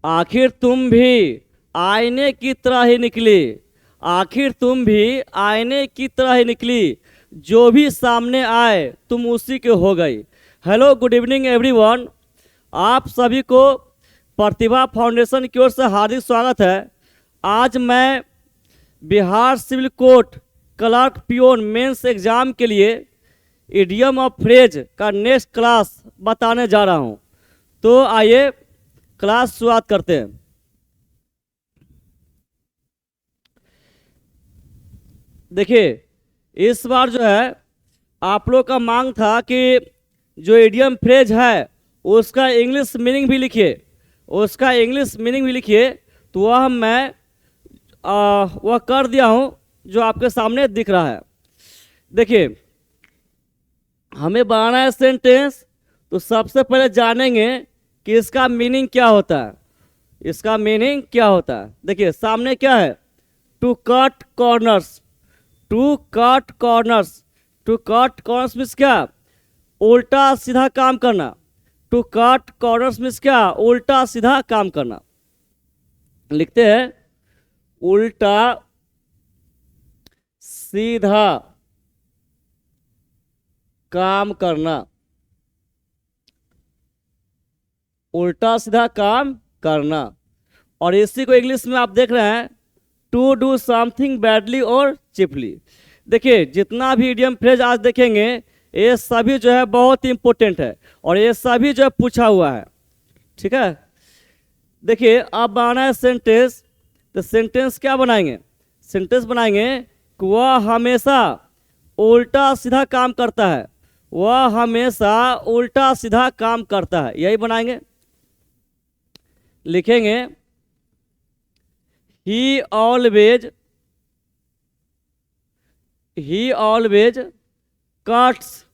आखिर तुम भी आईने की तरह ही निकली। आखिर तुम भी आईने की तरह ही निकली, जो भी सामने आए तुम उसी के हो गई। Hello, good evening everyone. आप सभी को प्रतिभा फाउंडेशन की ओर से हार्दिक स्वागत है। आज मैं Bihar civil court clerk peon mains exam के लिए इडियम ऑफ फ्रेज का नेक्स्ट क्लास बताने जा रहा हूं। तो आइए क्लास शुरुआत करते हैं। देखिए, इस बार जो है आप लोग का मांग था कि जो इडियम फ्रेज है उसका इंग्लिश मीनिंग भी लिखिए, उसका इंग्लिश मीनिंग भी लिखिए। तो वह मैं वह कर दिया हूं जो आपके सामने दिख रहा है। देखिए, हमें बनाना है सेंटेंस, तो सबसे पहले जानेंगे कि इसका मीनिंग क्या होता है। इसका मीनिंग क्या होता है, देखिए सामने क्या है, to cut corners. To cut corners, to cut corners means क्या, उल्टा सीधा काम करना। टू कट कॉर्नर्स मीन्स क्या, उल्टा सीधा काम करना। लिखते हैं उल्टा सीधा काम करना, उल्टा सीधा काम करना। और इसी को इंग्लिश में आप देख रहे हैं, टू डू समथिंग बैडली और चीपली। देखिए, जितना भी इडियम फ्रेज आज देखेंगे ये सभी जो है बहुत इंपॉर्टेंट है और ये सभी जो है पूछा हुआ है। ठीक है, देखिए अब बनाना है सेंटेंस। तो सेंटेंस क्या बनाएंगे, सेंटेंस बनाएंगे कि वह हमेशा उल्टा सीधा काम करता है। वह हमेशा उल्टा सीधा काम करता है, यही बनाएंगे। लिखेंगे ही always cuts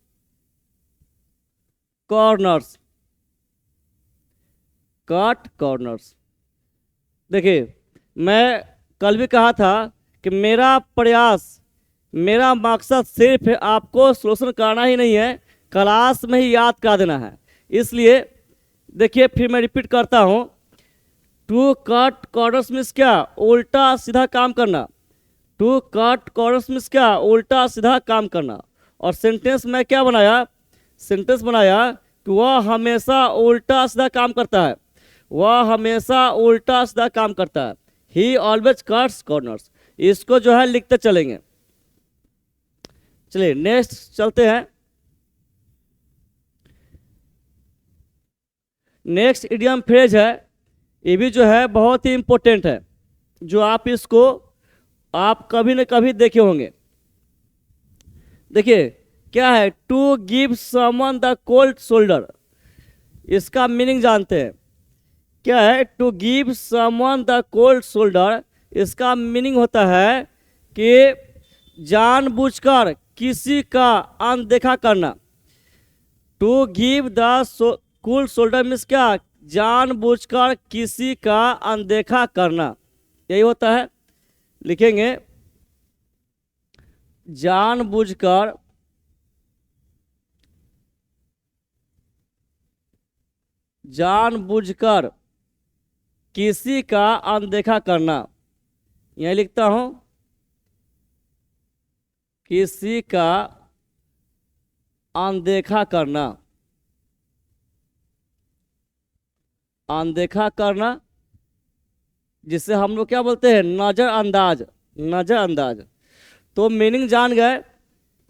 corners, cut corners. देखिए, मैं कल भी कहा था कि मेरा प्रयास, मेरा मकसद सिर्फ आपको सोल्यूशन करना ही नहीं है, क्लास में ही याद करा देना है। इसलिए देखिए फिर मैं रिपीट करता हूं, टू कट कॉर्नर्स मीन्स क्या, उल्टा सीधा काम करना। टू कट कॉर्नर्स मीन्स क्या, उल्टा सीधा काम करना। और सेंटेंस में क्या बनाया, सेंटेंस बनाया कि वह हमेशा उल्टा सीधा काम करता है। वह हमेशा उल्टा सीधा काम करता है। ही ऑलवेज कट्स कॉर्नर्स। इसको जो है लिखते चलेंगे। चलिए नेक्स्ट चलते हैं। नेक्स्ट इडियम फ्रेज है, ये भी जो है बहुत ही इंपॉर्टेंट है, जो आप इसको आप कभी न कभी देखे होंगे। देखिए क्या है, to give someone the cold shoulder. इसका मीनिंग जानते हैं क्या है, to give someone the cold shoulder. इसका मीनिंग होता है कि जानबूझकर किसी का अनदेखा करना। To give the cold shoulder means क्या, जानबूझकर किसी का अनदेखा करना, यही होता है। लिखेंगे जानबूझकर जानबूझकर किसी का अनदेखा करना, यही लिखता हूं, किसी का अनदेखा करना। अनदेखा करना जिसे हम लोग क्या बोलते हैं, नजरअंदाज, नजरअंदाज। तो मीनिंग जान गए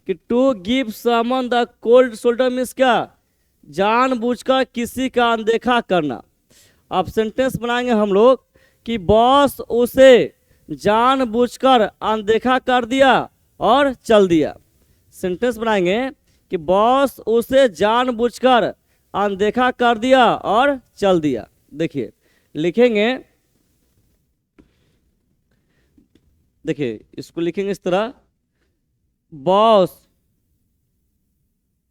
कि to give someone the cold shoulder means क्या, जानबूझकर किसी का अनदेखा करना। अब सेंटेंस बनाएंगे हम लोग कि बॉस उसे जानबूझकर अनदेखा कर दिया और चल दिया। सेंटेंस बनाएंगे कि बॉस उसे जानबूझकर अनदेखा कर दिया और चल दिया। देखिए लिखेंगे, देखिए इसको लिखेंगे इस तरह,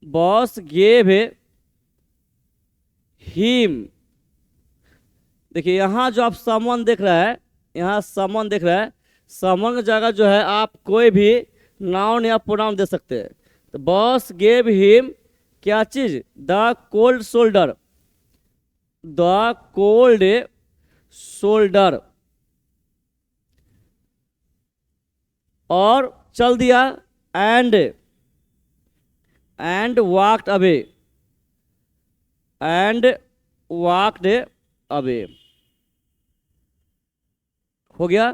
बॉस गेव हिम। देखिए यहाँ जो आप समवन देख रहा है, यहाँ समवन देख रहा है, समवन की जगह जो है आप कोई भी नाउन या प्रोनाउन दे सकते हैं। तो बॉस गेव हिम क्या चीज, the cold shoulder, the cold shoulder, और चल दिया, and walked away, and walked away. हो गया।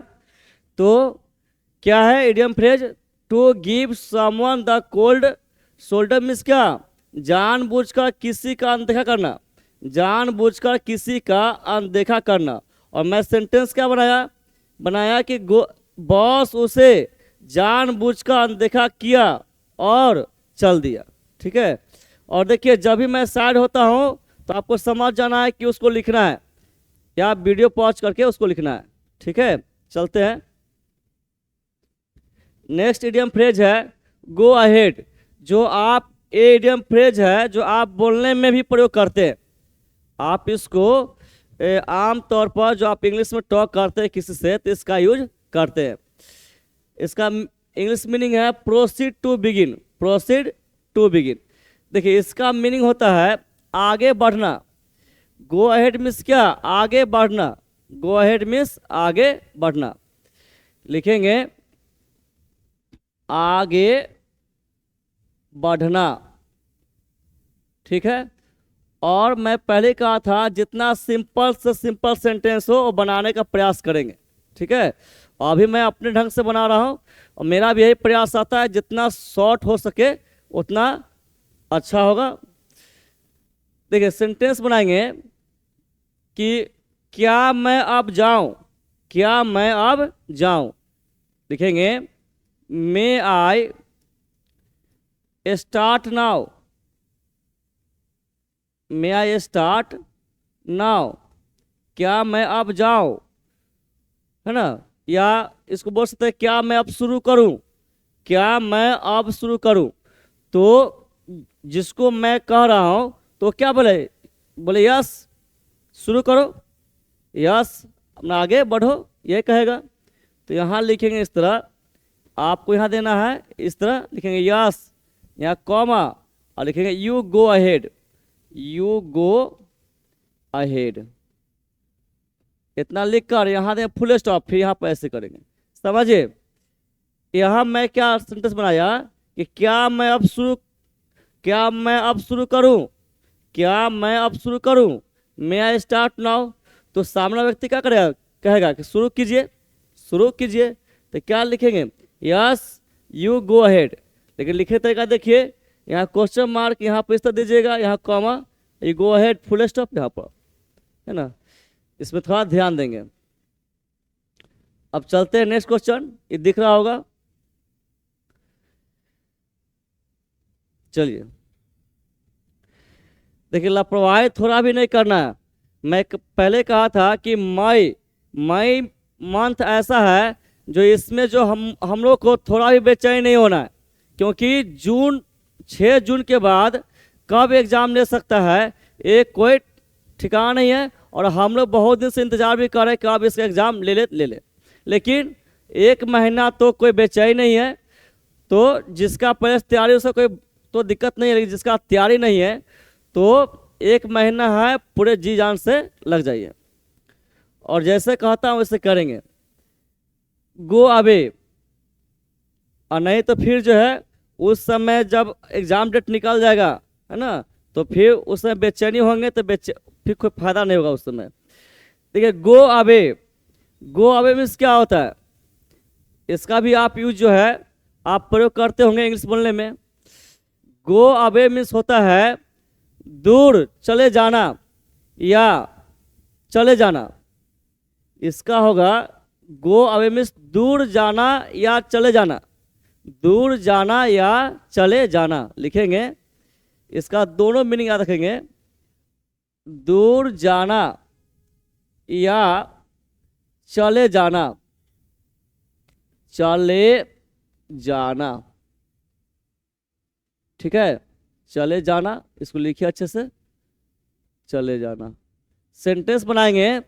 तो क्या है idiom phrase? To give someone the cold shoulder means क्या? जानबूझकर किसी का अनदेखा करना, जानबूझकर किसी का अनदेखा करना। और मैं सेंटेंस क्या बनाया कि बॉस उसे जानबूझकर अनदेखा किया और चल दिया। ठीक है। और देखिए जब भी मैं साइड होता हूं तो आपको समझ जाना है कि उसको लिखना है, या वीडियो पॉज करके उसको लिखना है। ठीक है, चलते हैं। नेक्स्ट इडियम फ्रेज है गो अहेड, जो आप इडियम फ्रेज है जो आप बोलने में भी प्रयोग करते हैं। आप इसको आम तौर पर जो आप इंग्लिश में टॉक करते हैं किसी से, तो इसका यूज करते हैं। इसका इंग्लिश मीनिंग है proceed to begin, proceed to begin. देखिए इसका मीनिंग होता है आगे बढ़ना। गो अहेड मीन्स क्या? आगे बढ़ना। गो अहेड मीन्स आगे बढ़ना। लिखेंगे आगे बढ़ना। ठीक है। और मैं पहले कहा था जितना सिंपल से सिंपल सेंटेंस हो वो बनाने का प्रयास करेंगे। ठीक है। अभी मैं अपने ढंग से बना रहा हूँ और मेरा भी यही प्रयास आता है जितना शॉर्ट हो सके उतना अच्छा होगा। देखिए सेंटेंस बनाएंगे कि क्या मैं अब जाऊं, क्या मैं अब जाऊं। लिखेंगे may I start now, may I start now. क्या मैं अब जाऊं, है ना। या इसको बोल सकते हैं क्या मैं अब शुरू करूं, क्या मैं अब शुरू करूं। तो जिसको मैं कह रहा हूं तो क्या बोले यस शुरू करो, यस अपना आगे बढ़ो, ये कहेगा। तो यहाँ लिखेंगे इस तरह, आपको यहाँ देना है इस तरह लिखेंगे यस, यहाँ कॉमा और लिखेंगे you go ahead, you go ahead. इतना लिखकर यहाँ दें फुल स्टॉप, फिर यहाँ पर ऐसे करेंगे। समझिए यहाँ मैं क्या सेंटेंस बनाया कि क्या मैं अब शुरू करूं, क्या मैं अब शुरू करूं, मे आई स्टार्ट नाउ। तो सामने व्यक्ति क्या करेगा, कहेगा कि शुरू कीजिए, शुरू कीजिए। तो क्या लिखेंगे यस यू गो अहेड। लेकिन लिखे तरीका देखिए, यहाँ क्वेश्चन मार्क यहाँ पर इस तरह दीजिएगा, यहाँ comma, you go ahead full stop यहाँ पर, है ना। इसमें थोड़ा ध्यान देंगे। अब चलते हैं नेक्स्ट क्वेश्चन, ये दिख रहा होगा। चलिए देखिए लापरवाही थोड़ा भी नहीं करना है। मैं पहले कहा था कि मई मंथ ऐसा है जो इसमें जो हम लोग को थोड़ा भी बेचैन नहीं होना है, क्योंकि 6 जून के बाद कब एग्जाम ले सकता है एक कोई ठिकाना नहीं है। और हम लोग बहुत दिन से इंतजार भी कर रहे हैं कब इसका एग्जाम ले ले। लेकिन 1 महीना तो कोई बेचैन नहीं है। तो जिसका पहले तैयारी उसका कोई तो दिक्कत नहीं है, लेकिन जिसका तैयारी नहीं है तो 1 महीना है, पूरे जी जान से लग जाइए। और जैसे कहता हूँ वैसे करेंगे। गो अवे, और नहीं तो फिर जो है उस समय जब एग्जाम डेट निकल जाएगा, है ना, तो फिर उस समय बेचैनी होंगे तो फिर कोई फायदा नहीं होगा उस समय। देखिए go away, go away means क्या होता है, इसका भी आप यूज जो है आप प्रयोग करते होंगे इंग्लिश बोलने में। गो अवे मीन्स होता है दूर चले जाना या चले जाना। इसका होगा गो अवे मीन्स दूर जाना या चले जाना, दूर जाना या चले जाना। लिखेंगे इसका दोनों मीनिंग याद रखेंगे, दूर जाना या चले जाना, चले जाना। ठीक है, चले जाना, इसको लिखिए अच्छे से, चले जाना। सेंटेंस बनाएंगे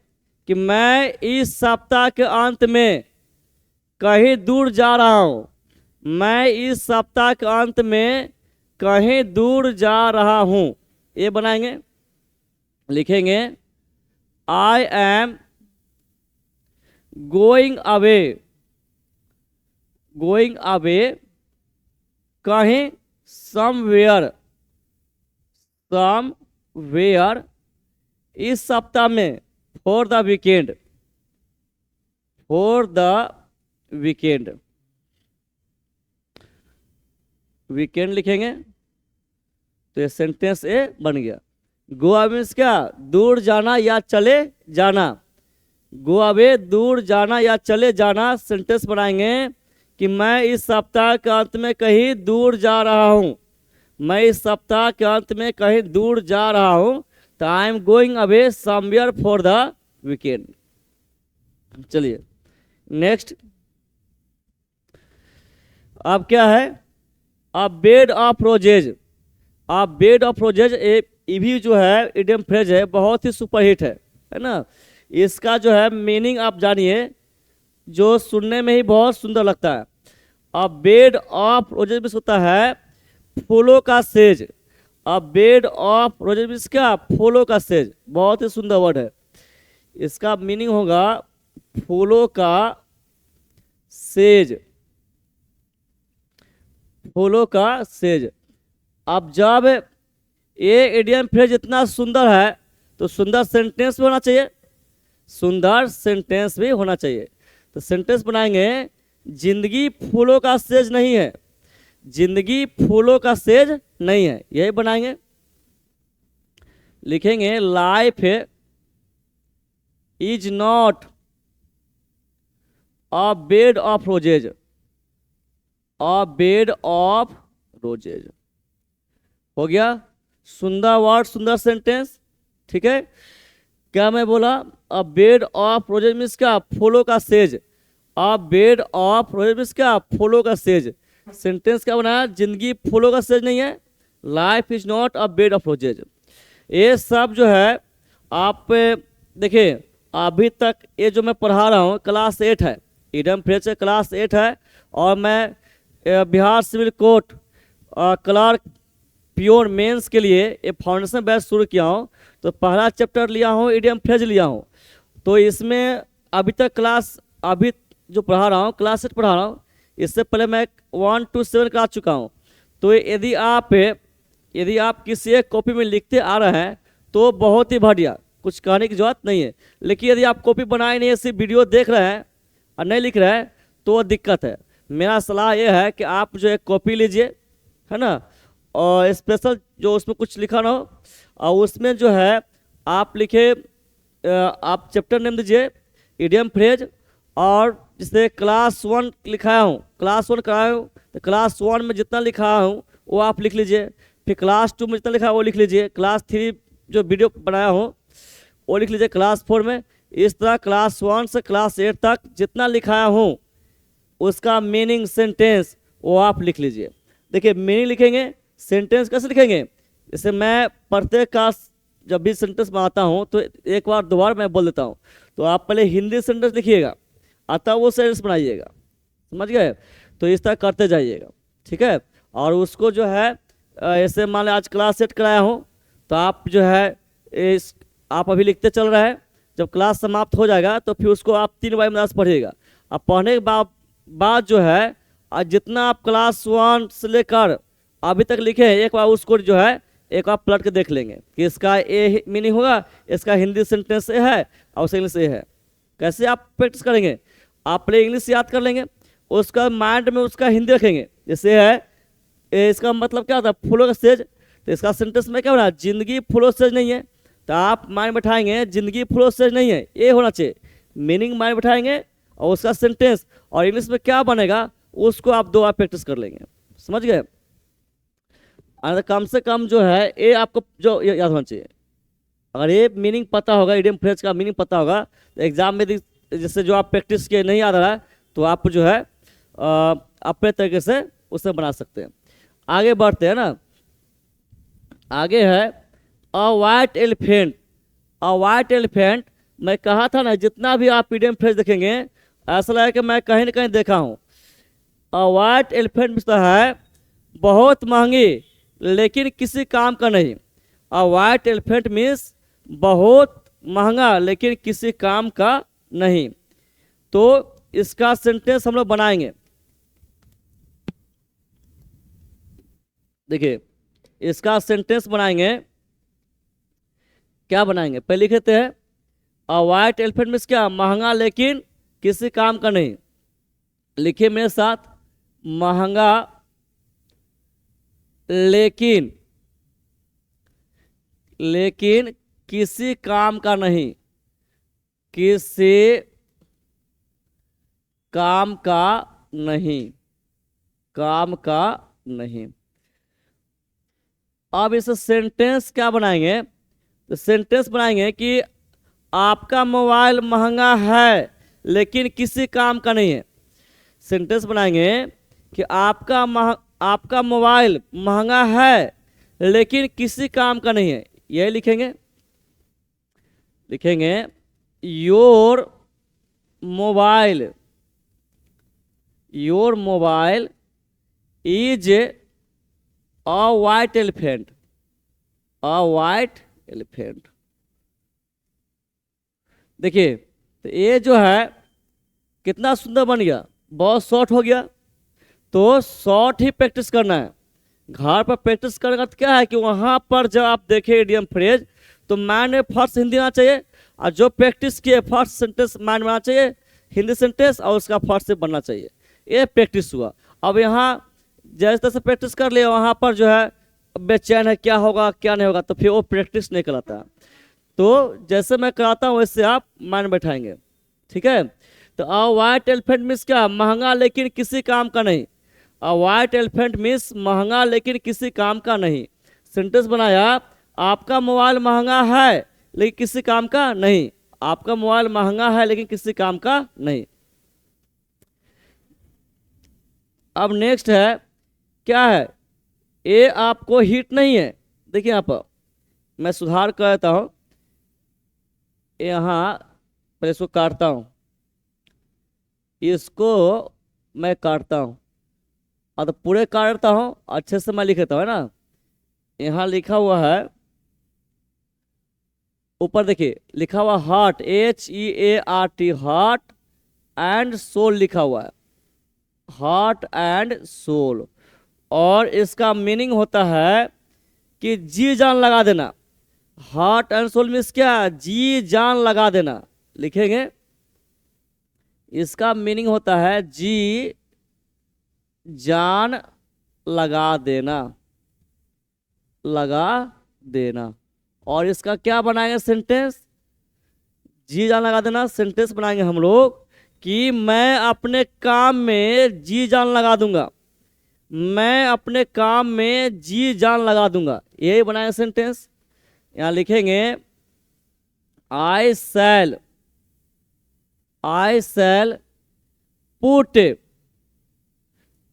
कि मैं इस सप्ताह के अंत में कहीं दूर जा रहा हूं, मैं इस सप्ताह के अंत में कहीं दूर जा रहा हूं, ये बनाएंगे। लिखेंगे आई am going away, going away कहीं, समवेयर, समवेयर इस सप्ताह में, for the weekend, for the weekend, weekend लिखेंगे तो ये सेंटेंस ए बन गया। गोवा मीन्स क्या, दूर जाना या चले जाना। गोवा दूर जाना या चले जाना, सेंटेंस बनाएंगे कि मैं इस सप्ताह के अंत में कहीं दूर जा रहा हूं, मैं इस सप्ताह के अंत में कहीं दूर जा रहा हूं, तो I am going away somewhere for the weekend. चलिए नेक्स्ट, अब क्या है, a bed of roses. A bed of roses ये भी जो है इडियम फ्रेज है, बहुत ही सुपरहिट है ना। इसका जो है मीनिंग आप जानिए, जो सुनने में ही बहुत सुंदर लगता है। A bed of roses means होता है फूलों का says. A bed of roses means क्या, फूलों का सेज, बहुत ही सुंदर वर्ड है। इसका मीनिंग होगा फूलों का सेज, फूलों का सेज। अब जब ये इडियम फ्रेज इतना सुंदर है तो सुंदर सेंटेंस भी होना चाहिए, सुंदर सेंटेंस भी होना चाहिए। तो सेंटेंस बनाएंगे, जिंदगी फूलों का सेज नहीं है, जिंदगी फूलों का सेज नहीं है, यही बनाएंगे। लिखेंगे life is not a bed of roses, a bed of roses. हो गया सुंदर वर्ड, सुंदर सेंटेंस, ठीक है। क्या मैं बोला, अ बेड ऑफ रोजेज मीन्स क्या, फूलों का says. A bed of roses means क्या, फूलों का सेज। सेंटेंस क्या बनाया, जिंदगी फूलों का सेज नहीं है, life is not a bed of roses. ये सब जो है आप देखिए, अभी तक ये जो मैं पढ़ा रहा हूँ क्लास 8 है, इडियम फ्रेज से क्लास 8 है, और मैं Bihar civil court clerk peon mains के लिए ये फाउंडेशन बैच शुरू किया हूँ। तो पहला चैप्टर लिया हूँ, इडियम फ्रेज लिया हूँ। तो इसमें अभी तक क्लास, अभी जो पढ़ा रहा हूँ क्लास 8 पढ़ा रहा हूँ, इससे पहले मैं 1 to 7 क्लास चुका हूँ। तो यदि आप किसी एक कॉपी में लिखते आ रहे हैं तो बहुत ही बढ़िया, कुछ कहने की जरूरत नहीं है। लेकिन यदि आप कॉपी बनाए नहीं, सिर्फ वीडियो देख रहे हैं और नहीं लिख रहे हैं तो दिक्कत है। मेरा सलाह ये है कि आप जो एक कॉपी लीजिए, है ना, और स्पेशल जो उसमें कुछ लिखा ना हो, और उसमें जो है आप लिखे, आप चैप्टर नेम दीजिए इडियम फ्रेज, और जिसे क्लास 1 लिखाया हूँ, क्लास 1 कराया हूँ, तो क्लास 1 में जितना लिखा हूँ वो आप लिख लीजिए। फिर क्लास 2 में जितना लिखा है वो लिख लीजिए। क्लास 3 जो वीडियो बनाया हूँ वो लिख लीजिए क्लास 4 में। इस तरह क्लास 1 से क्लास 8 तक जितना लिखाया हूँ उसका मीनिंग, सेंटेंस वो आप लिख लीजिए। देखिए मीनिंग लिखेंगे, सेंटेंस कैसे लिखेंगे, जैसे मैं प्रत्येक का जब भी सेंटेंस बनाता हूँ तो एक बार दोबारा मैं बोल देता हूँ, तो आप पहले हिंदी सेंटेंस लिखिएगा, अतः वो सेंटेंस बनाइएगा, समझ गए। तो इस तरह करते जाइएगा, ठीक है। और उसको जो है ऐसे मान लो आज क्लास 8 कराया हूँ, तो आप जो है आप अभी लिखते चल रहे हैं, जब क्लास समाप्त हो जाएगा तो फिर उसको आप 3 बार मदद पढ़िएगा। अब पढ़ने के बाद जो है जितना आप क्लास 1 से लेकर अभी तक लिखे हैं, एक बार उसको जो है एक बार पलट के देख लेंगे कि इसका ये मीनिंग होगा, इसका हिंदी सेंटेंस ये है और उसका इंग्लिश ये है। कैसे आप प्रैक्टिस करेंगे, आप पहले इंग्लिश याद कर लेंगे, उसका माइंड में उसका हिंदी रखेंगे। जैसे है इसका मतलब क्या होता है, फूलों का सेज, तो इसका सेंटेंस में क्या होना, जिंदगी फूलों सेज नहीं है, तो आप माइंड बैठाएंगे जिंदगी फूलों सेज नहीं है, ये होना चाहिए। मीनिंग माइंड बैठाएंगे और उसका सेंटेंस, और इंग्लिश में क्या बनेगा उसको आप 2 बार प्रैक्टिस कर लेंगे, समझ गए। कम से कम जो है ये आपको जो याद होना चाहिए। अगर ये मीनिंग पता होगा, इडियम फ्रेज का मीनिंग पता होगा, तो एग्जाम में जैसे जो आप प्रैक्टिस किए नहीं याद आ रहा है तो आप जो है अपने तरीके से उसे बना सकते हैं। आगे बढ़ते हैं ना, आगे है अ वाइट एलिफेंट। अ वाइट एलिफेंट, मैं कहा था ना जितना भी आप इडियम फ्रेज देखेंगे ऐसा लगेगा कि मैं कहीं ना कहीं देखा हूँ। अ वाइट एलिफेंट मिलता है बहुत महंगी लेकिन किसी काम का नहीं। अ वाइट एलिफेंट मीन्स बहुत महंगा लेकिन किसी काम का नहीं। तो इसका सेंटेंस हम लोग बनाएंगे। देखिए इसका सेंटेंस बनाएंगे, क्या बनाएंगे, पहले लिख लेते हैं। अ वाइट एलिफेंट मीन्स क्या, महंगा लेकिन किसी काम का नहीं। लिखिए मेरे साथ, महंगा लेकिन किसी काम का नहीं, किसी काम का नहीं, काम का नहीं। अब इस सेंटेंस क्या बनाएंगे, तो सेंटेंस बनाएंगे कि आपका मोबाइल महंगा है लेकिन किसी काम का नहीं है। सेंटेंस बनाएंगे कि आपका मोबाइल महंगा है लेकिन किसी काम का नहीं है। यही लिखेंगे, your mobile is a white elephant, देखिए तो ये जो है कितना सुंदर बन गया, बहुत शॉर्ट हो गया। तो शॉर्ट ही प्रैक्टिस करना है, घर पर प्रैक्टिस करने का क्या है कि वहां पर जब आप देखें इडियम फ्रेज तो माइंड में फर्स्ट हिंदी आना चाहिए, और जो प्रैक्टिस किए फर्स्ट सेंटेंस माइंड में आना चाहिए हिंदी सेंटेंस, और उसका फर्स्ट से बनना चाहिए। ये प्रैक्टिस हुआ। अब यहाँ जैसे तैसे प्रैक्टिस कर लिया, वहां पर जो है बेचैन है क्या होगा क्या नहीं होगा, तो फिर वो प्रैक्टिस नहीं कराता है। तो जैसे मैं कराता हूँ वैसे आप माइंड बैठाएंगे, ठीक है। तो अ वाइट एलिफेंट मीन्स क्या, महंगा लेकिन किसी काम का नहीं। अ वाइट एलिफेंट मीन्स महंगा लेकिन किसी काम का नहीं। सेंटेंस बनाया, आपका मोबाइल महंगा है लेकिन किसी काम का नहीं, आपका मोबाइल महंगा है लेकिन किसी काम का नहीं। अब नेक्स्ट है, क्या है, ये आपको हिट नहीं है। देखिए यहाँ पर मैं सुधार कर देता हूँ, यहाँ पहले इसको काटता हूँ, इसको मैं काटता हूँ, और तो पूरे काटता हूँ, अच्छे से मैं लिख देता हूँ, है ना। यहाँ लिखा हुआ है, ऊपर देखिए लिखा हुआ heart, HEART, heart and soul लिखा हुआ है, हार्ट एंड सोल। और इसका मीनिंग होता है कि जी जान लगा देना। हार्ट एंड सोल मीन्स क्या, जी जान लगा देना। लिखेंगे, इसका मीनिंग होता है जी जान लगा देना, लगा देना। और इसका क्या बनाएंगे सेंटेंस, जी जान लगा देना। सेंटेंस बनाएंगे हम लोग कि मैं अपने काम में जी जान लगा दूंगा, मैं अपने काम में जी जान लगा दूंगा, यही बनाएंगे सेंटेंस। यहां लिखेंगे, आई शैल पुट,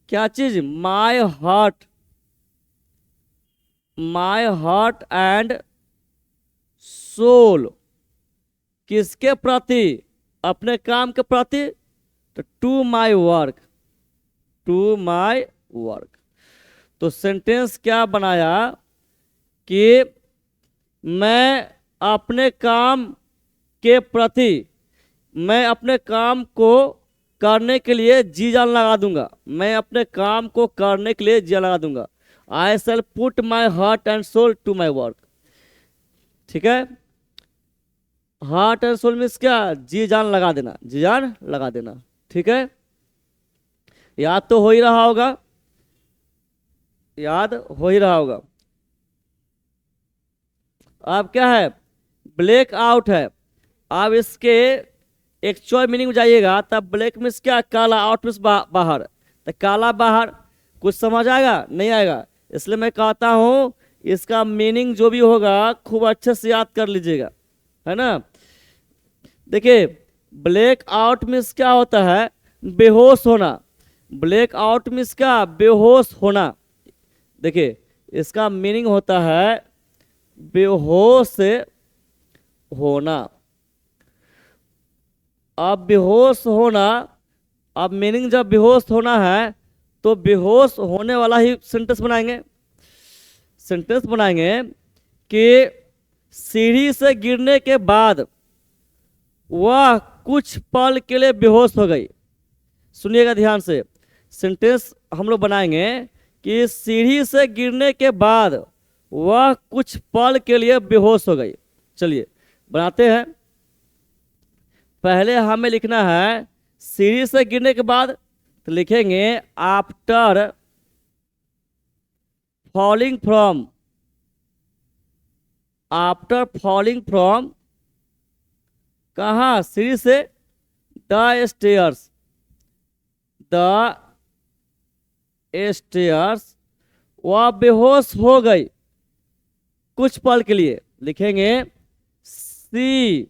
क्या चीज, माई हार्ट एंड सोल, किसके प्रति, अपने काम के प्रति, तो टू माई वर्क। तो सेंटेंस क्या बनाया कि मैं अपने काम के प्रति, मैं अपने काम को करने के लिए जी जान लगा दूंगा, मैं अपने काम को करने के लिए जी जान लगा दूंगा। I shall put my heart and soul to my work, ठीक है। हार्ट एंड सोल मीन्स क्या, जी जान लगा देना, जी जान लगा देना, ठीक है। याद तो हो ही रहा होगा, याद हो ही रहा होगा। अब क्या है, ब्लैक आउट है। अब इसके एक्चुअल मीनिंग में जाइएगा, तब ब्लैक मीन्स क्या, काला, आउट मीन्स बाहर, तो काला बाहर, कुछ समझ आएगा नहीं आएगा, इसलिए मैं कहता हूं इसका मीनिंग जो भी होगा खूब अच्छे से याद कर लीजिएगा, है ना। देखिए ब्लैक आउट मीन्स क्या होता है, बेहोश होना। ब्लैक आउट मीन्स क्या, बेहोश होना। देखिए इसका मीनिंग होता है बेहोश होना। अब बेहोश होना, अब मीनिंग जब बेहोश होना है तो बेहोश होने वाला ही सेंटेंस बनाएंगे। सेंटेंस बनाएंगे कि सीढ़ी से गिरने के बाद वह कुछ पल के लिए बेहोश हो गई। सुनिएगा ध्यान से, सेंटेंस हम लोग बनाएंगे कि सीढ़ी से गिरने के बाद वह कुछ पल के लिए बेहोश हो गई। चलिए बनाते हैं। पहले हमें लिखना है सीढ़ी से गिरने के बाद, तो लिखेंगे after falling from, after falling from कहाँ, सीढ़ी से, द स्टेयर्स, द स्टेयर्स, वह बेहोश हो गई कुछ पल के लिए। लिखेंगे सी,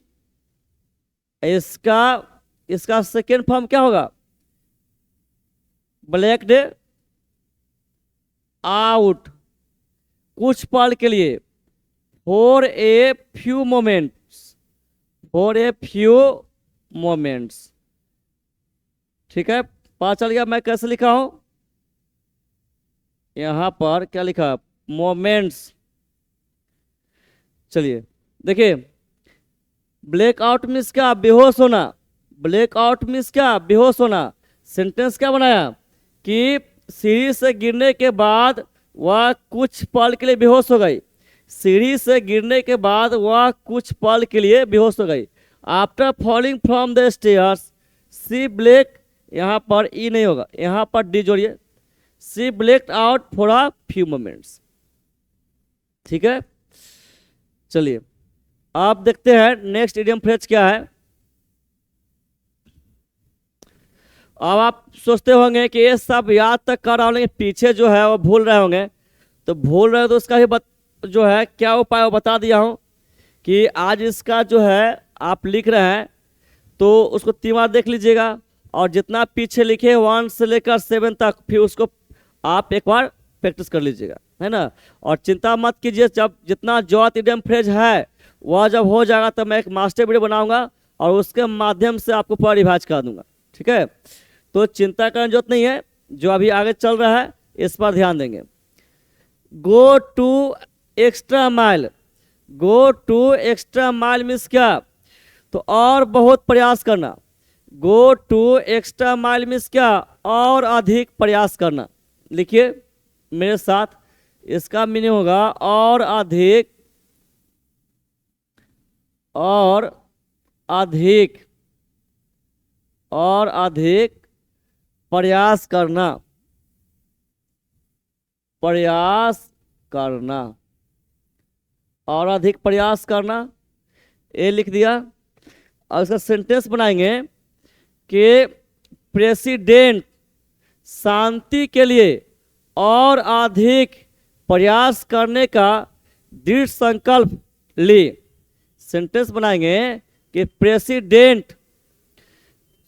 इसका सेकेंड फॉर्म क्या होगा, ब्लैक्ड आउट, कुछ पल के लिए, for a few moments, for a few moments. ठीक है, पता चल गया मैं कैसे लिखा हूं। यहां पर क्या लिखा, मोमेंट्स। चलिए देखिए, ब्लैकआउट मीन्स क्या, बेहोश होना। ब्लैकआउट मीन्स क्या, बेहोश होना। सेंटेंस क्या बनाया कि सीढ़ी से गिरने के बाद वह कुछ पल के लिए बेहोश हो गई। सीढ़ी से गिरने के बाद वह कुछ पल के लिए बेहोश हो गई। After falling from the stairs she black, यहाँ पर ई नहीं होगा, यहाँ पर डी जोड़िए, she blacked out for a few moments. ठीक है, चलिए आप देखते हैं नेक्स्ट इडियम फ्रेज क्या है। अब आप सोचते होंगे कि ये सब याद तक कर रहे होंगे, पीछे जो है वो भूल रहे होंगे। तो भूल रहे हो तो उसका ही जो है क्या उपाय वो बता दिया हूँ कि आज इसका जो है आप लिख रहे हैं तो उसको 3 बार देख लीजिएगा, और जितना पीछे लिखे 1 से लेकर 7 तक फिर उसको आप एक बार प्रैक्टिस कर लीजिएगा, है ना। और चिंता मत कीजिए, जब जितना जॉट इडियम फ्रेज है वह जब हो जाएगा तो मैं एक मास्टर वीडियो बनाऊंगा और उसके माध्यम से आपको पूरा रिवाइज करा दूंगा। ठीक है, तो चिंता करने की जरूरत नहीं है, जो अभी आगे चल रहा है इस पर ध्यान देंगे। Go to extra mile, go to extra mile means क्या, तो और बहुत प्रयास करना। Go to extra mile means क्या, और अधिक प्रयास करना। लिखिए मेरे साथ, इसका मीनिंग होगा और अधिक, और अधिक, और अधिक प्रयास करना, प्रयास करना, और अधिक प्रयास करना, ये लिख दिया। और इसका सेंटेंस बनाएंगे कि प्रेसिडेंट शांति के लिए और अधिक प्रयास करने का दृढ़ संकल्प ली। सेंटेंस बनाएंगे कि प्रेसिडेंट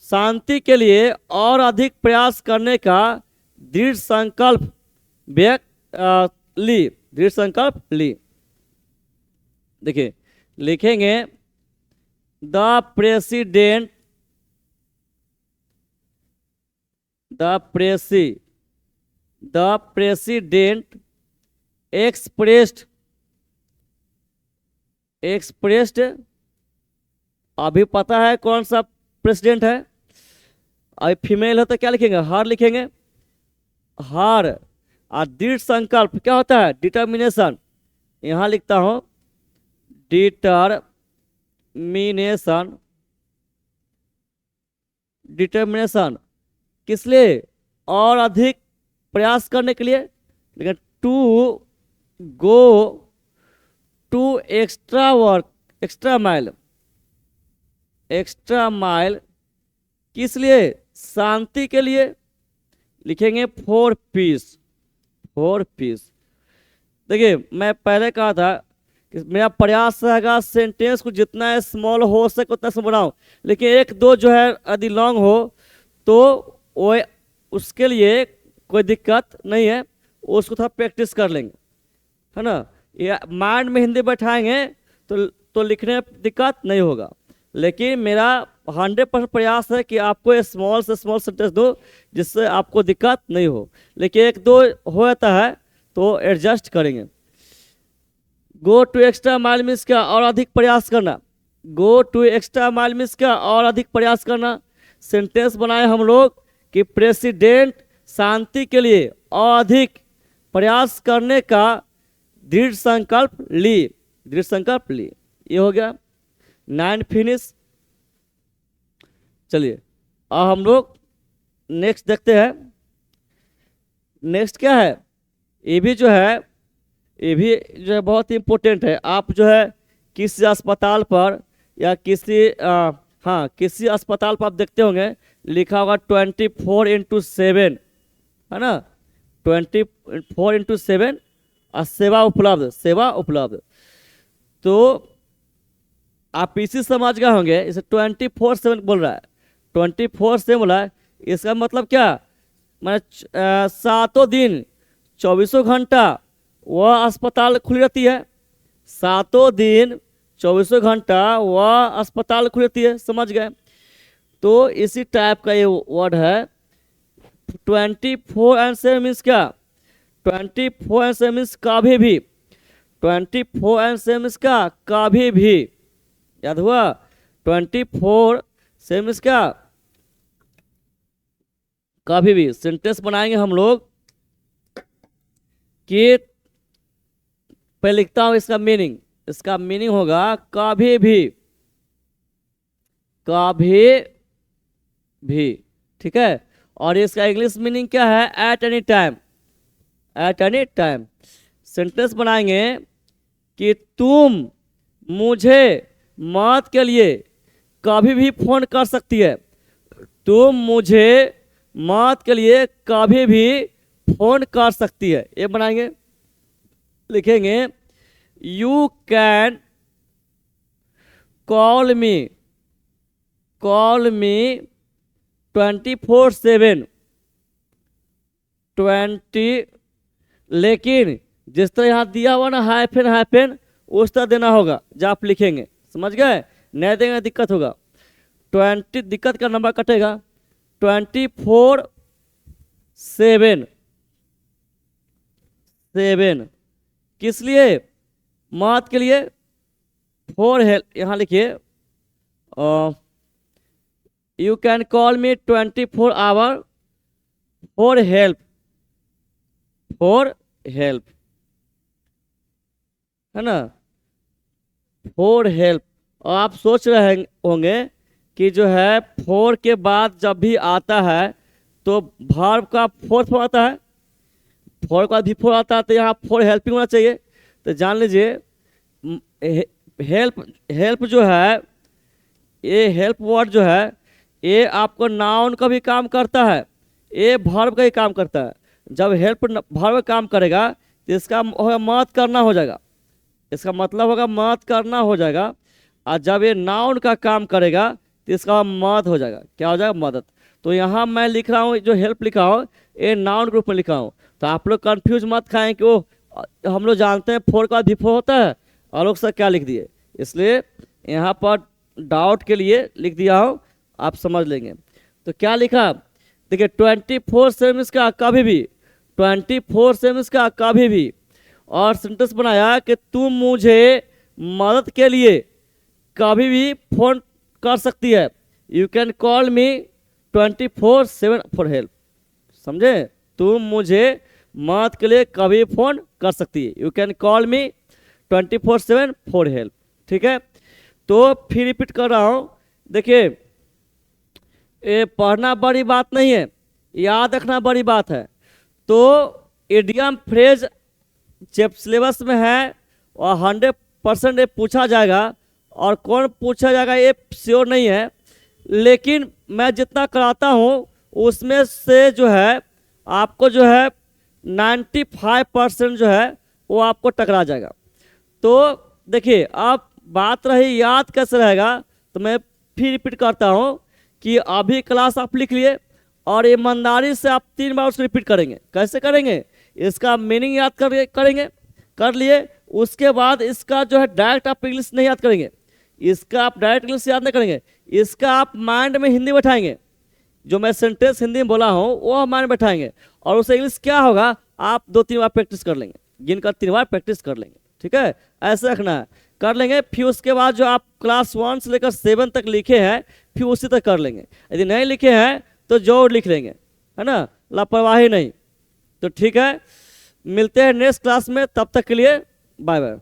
शांति के लिए और अधिक प्रयास करने का दृढ़ संकल्प ली, दृढ़ संकल्प ली। देखिए लिखेंगे the president, the president expressed, अभी पता है कौन सा प्रेसिडेंट है। अभी फीमेल है तो क्या लिखेंगे, हर लिखेंगे, हर। और दृढ़ संकल्प क्या होता है, डिटर्मिनेशन, यहां लिखता हूं डिटर्मिनेशन। डिटर्मिनेशन किस लिए, और अधिक प्रयास करने के लिए। लेकिन to go to extra work, extra mile, extra mile किस लिए, शांति के लिए। लिखेंगे फॉर पीस, फॉर पीस। देखिए मैं पहले कहा था कि मेरा प्रयास रहेगा सेंटेंस को जितना स्मॉल हो सके उतना स्मॉल बनाऊं, लेकिन 1-2 जो है यदि लॉन्ग हो तो वो उसके लिए कोई दिक्कत नहीं है, उसको थोड़ा प्रैक्टिस कर लेंगे, है ना। या माइंड में हिंदी बैठाएंगे तो लिखने में दिक्कत नहीं होगा। लेकिन मेरा 100% प्रयास है कि आपको स्मॉल से स्मॉल सेंटेंस दो जिससे आपको दिक्कत नहीं हो, लेकिन 1-2 हो जाता है तो एडजस्ट करेंगे। Go to extra mile means क्या, और अधिक प्रयास करना। Go to extra mile means क्या, और अधिक प्रयास करना। सेंटेंस बनाए हम लोग कि प्रेसिडेंट शांति के लिए और अधिक प्रयास करने का दृढ़ संकल्प ली, दृढ़ संकल्प ली। ये हो गया 9 फिनिश। चलिए अब हम लोग नेक्स्ट देखते हैं। नेक्स्ट क्या है, ये भी जो है, ये भी जो है बहुत इम्पोर्टेंट है। आप जो है किसी अस्पताल पर या किसी हाँ किसी अस्पताल पर आप देखते होंगे लिखा होगा 24/7, है ना, 24/7 सेवा उपलब्ध, सेवा उपलब्ध। तो आप इसी समझ गए होंगे, इसे 24/7 बोल रहा है, 24/7 बोला है, इसका मतलब क्या, मैंने 7 दिन 24 घंटा वह अस्पताल खुली रहती है, 7 दिन 24 घंटा वह अस्पताल खुली रहती है, समझ गए। तो इसी टाइप का ये वर्ड है 24/7 मीन्स क्या, 24/7 मीन्स कभी भी, 24/7 मीन्स क्या, कभी भी, याद हुआ, 24/7 मीन्स क्या, कभी भी। सेंटेंस बनाएंगे हम लोग कि पहले लिखता हूं इसका मीनिंग, इसका मीनिंग होगा कभी भी, कभी भी, ठीक है। और इसका इंग्लिश मीनिंग क्या है, at any time, at any time. Sentence बनाएंगे कि तुम मुझे मदद के लिए कभी भी फोन कर सकती है, तुम मुझे मदद के लिए कभी भी फोन कर सकती है। ये बनाएंगे, लिखेंगे you can call me, call मी 24/7, 20, लेकिन जिस तरह यहाँ दिया हुआ ना हाइफन हाइफन, उस तरह देना होगा जब आप लिखेंगे, समझ गए, नहीं देंगे दिक्कत होगा। 20 दिक्कत का नंबर कटेगा, 24/7, 7 किस लिए, मौत के लिए, फॉर हेल्प, यहाँ लिखिए you can call me 24 hour for help, for help, है ना, फॉर हेल्प। और आप सोच रहे होंगे कि जो है फॉर के बाद जब भी आता है तो वर्ब का फोर्थ फॉर्म आता है, फॉर का भी फोर आता है, तो यहाँ फॉर हेल्पिंग होना चाहिए। तो जान लीजिए हेल्प, हेल्प जो है, ये हेल्प वर्ड जो है ये आपको नाउन का भी काम करता है, ये वर्ब का ही काम करता है। जब हेल्प वर्ब काम करेगा तो इसका होगा मदद करना हो जाएगा, इसका मतलब होगा मदद करना हो जाएगा। और जब ये नाउन का काम करेगा तो इसका मदद हो जाएगा, क्या हो जाएगा, मदद। तो यहाँ मैं लिख रहा हूँ जो हेल्प लिखा हूँ ये नाउन ग्रुप में लिखा हूँ, तो आप लोग कंफ्यूज मत खाएं कि वो हम लोग जानते हैं फोर का बिफोर होता है और लोग सर क्या लिख दिए, इसलिए यहाँ पर डाउट के लिए लिख दिया हूँ, आप समझ लेंगे। तो क्या लिखा, देखिए 24/7 का कभी भी, 24/7 का कभी भी। और सेंटेंस बनाया कि तुम मुझे मदद के लिए कभी भी फोन कर सकती है, you can call me 24/7 for help, समझे, तुम मुझे मदद के लिए कभी फोन कर सकती है, you can call me 24/7 for help, ठीक है। तो फिर रिपीट कर रहा हूँ, देखिए ये पढ़ना बड़ी बात नहीं है, याद रखना बड़ी बात है। तो इडियम फ्रेज जब सिलेबस में है और 100% ये पूछा जाएगा, और कौन पूछा जाएगा ये श्योर नहीं है, लेकिन मैं जितना कराता हूँ उसमें से जो है आपको जो है 95% जो है वो आपको टकरा जाएगा। तो देखिए अब बात रही याद कैसे रहेगा, तो मैं फिर रिपीट करता हूँ कि अभी क्लास आप लिख लिए और ईमानदारी से आप 3 बार उसको रिपीट करेंगे। कैसे करेंगे, इसका मीनिंग याद करेंगे, कर लिए, उसके बाद इसका जो है डायरेक्ट आप इंग्लिश नहीं याद करेंगे, इसका आप डायरेक्ट इंग्लिश याद नहीं करेंगे, इसका आप माइंड में हिंदी बैठाएंगे, जो मैं सेंटेंस हिंदी में बोला हूँ वो माइंड में बैठाएंगे, और उसे इंग्लिश क्या होगा आप 2-3 बार प्रैक्टिस कर लेंगे, गिनकर 3 बार प्रैक्टिस कर लेंगे, ठीक है। ऐसे रखना है कर लेंगे। फिर उसके बाद जो आप क्लास 1 से लेकर 7 तक लिखे हैं फिर उसी तक कर लेंगे। यदि नहीं लिखे हैं तो जोड़ लिख लेंगे, है ना, लापरवाही नहीं। तो ठीक है, मिलते हैं नेक्स्ट क्लास में, तब तक के लिए बाय बाय।